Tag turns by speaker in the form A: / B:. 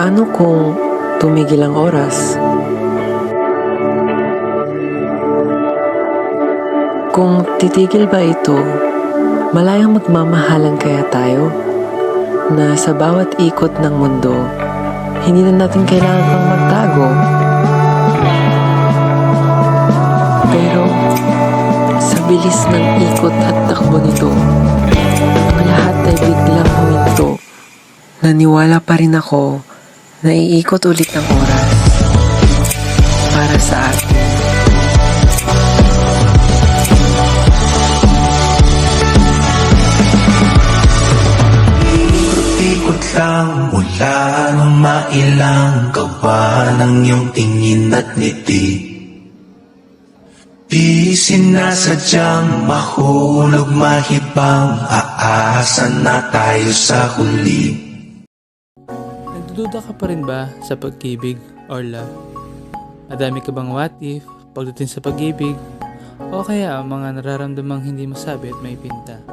A: Paano kung tumigil ang oras? Kung titigil ba ito, malayang magmamahalan kaya tayo? Na sa bawat ikot ng mundo, hindi na natin kailangan pang magtago. Pero sa bilis ng ikot at takbo nito, ang lahat ay biglang huminto. Naniwala pa rin ako na iikot ulit ang oras para sa atin.
B: Ikot lang mula nung mailang gawa ng iyong tingin at ngiti. Di sinasadyang mahulog mahibang, aasa na tayo sa huli.
C: Nagdududa ka pa rin ba sa pag-ibig or love? Madami ka bang what if pagdating sa pag-ibig? O kaya mga nararamdamang hindi masabi at may pinta?